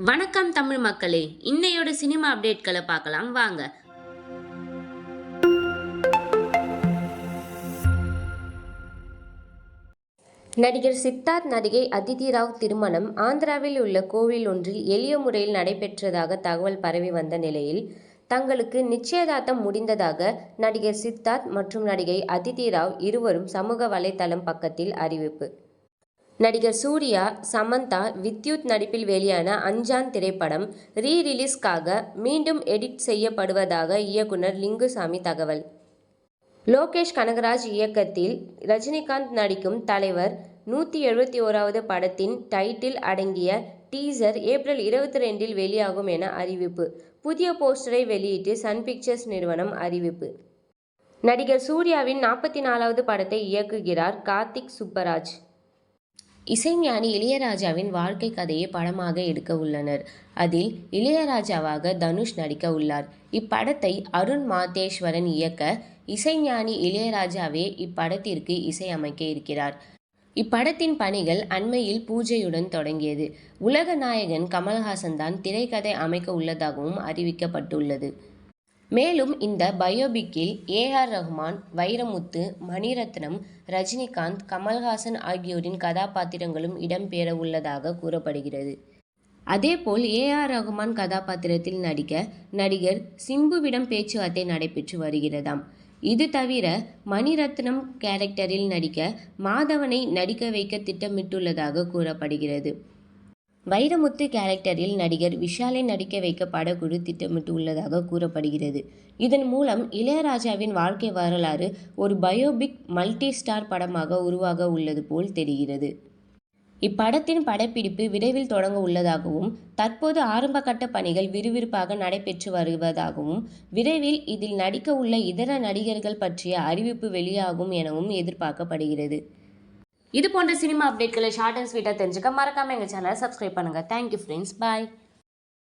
வணக்கம் தமிழ் மக்களே, இன்னையோட சினிமா அப்டேட்களை பார்க்கலாம் வாங்க. நடிகர் சித்தார்த் நடிகை அதிதி ராவ் திருமணம் ஆந்திராவில் உள்ள கோவில் ஒன்றில் எளிய முறையில் நடைபெற்றதாக தகவல் பரவி வந்த நிலையில் தங்களுக்கு நிச்சயதார்த்தம் முடிந்ததாக நடிகர் சித்தார்த் மற்றும் நடிகை அதிதி ராவ் இருவரும் சமூக வலைதளம் பக்கத்தில் அறிவிப்பு. நடிகர் சூர்யா, சமந்தா, வித்யுத் நடிப்பில் வெளியான அஞ்சான் திரைப்படம் ரீ-ரிலீஸ்க்காக மீண்டும் எடிட் செய்யப்படுவதாக இயக்குனர் லிங்குசாமி தகவல். லோகேஷ் கனகராஜ் இயக்கத்தில் ரஜினிகாந்த் நடிக்கும் தலைவர் 171வது படத்தின் டைட்டில் அடங்கிய டீசர் ஏப்ரல் 22இல் வெளியாகும் என அறிவிப்பு. புதிய போஸ்டரை வெளியிட்டு சன் பிக்சர்ஸ் நிறுவனம் அறிவிப்பு. நடிகர் சூர்யாவின் 44வது படத்தை இயக்குகிறார் கார்த்திக் சுப்பராஜ். இசைஞானி இளையராஜாவின் வாழ்க்கை கதையை படமாக எடுக்க உள்ளனர். அதில் இளையராஜாவாக தனுஷ் நடிக்க உள்ளார். இப்படத்தை அருண் மாதேஸ்வரன் இயக்க இசைஞானி இளையராஜாவே இப்படத்திற்கு இசையமைக்க இருக்கிறார். இப்படத்தின் பணிகள் அண்மையில் பூஜையுடன் தொடங்கியது. உலக நாயகன் கமல்ஹாசன் தான் திரைக்கதை அமைக்க உள்ளதாகவும் அறிவிக்கப்பட்டுள்ளது. மேலும் இந்த பயோபிக்கில் ஏ.ஆர். ரஹ்மான், வைரமுத்து, மணிரத்னம், ரஜினிகாந்த், கமல்ஹாசன் ஆகியோரின் கதாபாத்திரங்களும் இடம்பெற உள்ளதாக கூறப்படுகிறது. அதேபோல் ஏ.ஆர். ரஹ்மான் கதாபாத்திரத்தில் நடிக்க நடிகர் சிம்புவிடம் பேச்சுவார்த்தை நடைபெற்று வருகிறதாம். இது தவிர மணிரத்னம் கேரக்டரில் நடிக்க மாதவனை நடிக்க வைக்க திட்டமிட்டுள்ளதாக கூறப்படுகிறது. வைரமுத்து கேரக்டரில் நடிகர் விஷாலை நடிக்க வைக்க படக்குழு திட்டமிட்டு உள்ளதாக கூறப்படுகிறது. இதன் மூலம் இளையராஜாவின் வாழ்க்கை வரலாறு ஒரு பயோபிக் மல்டி ஸ்டார் படமாக உருவாக உள்ளது போல் தெரிகிறது. இப்படத்தின் படப்பிடிப்பு விரைவில் தொடங்க உள்ளதாகவும் தற்போது ஆரம்பகட்ட பணிகள் விறுவிறுப்பாக நடைபெற்று வருவதாகவும் விரைவில் இதில் நடிக்க உள்ள இதர நடிகர்கள் பற்றிய அறிவிப்பு வெளியாகும் எனவும் எதிர்பார்க்கப்படுகிறது. இது போன்ற சினிமா அப்டேட்களை ஷார்ட் அண்ட் ஸ்வீட்டாக தெரிஞ்சுக்க மறக்காம எங்கள் சேனலை சப்ஸ்கிரைப் பண்ணுங்க. தேங்க்யூ ஃப்ரெண்ட்ஸ், பாய்.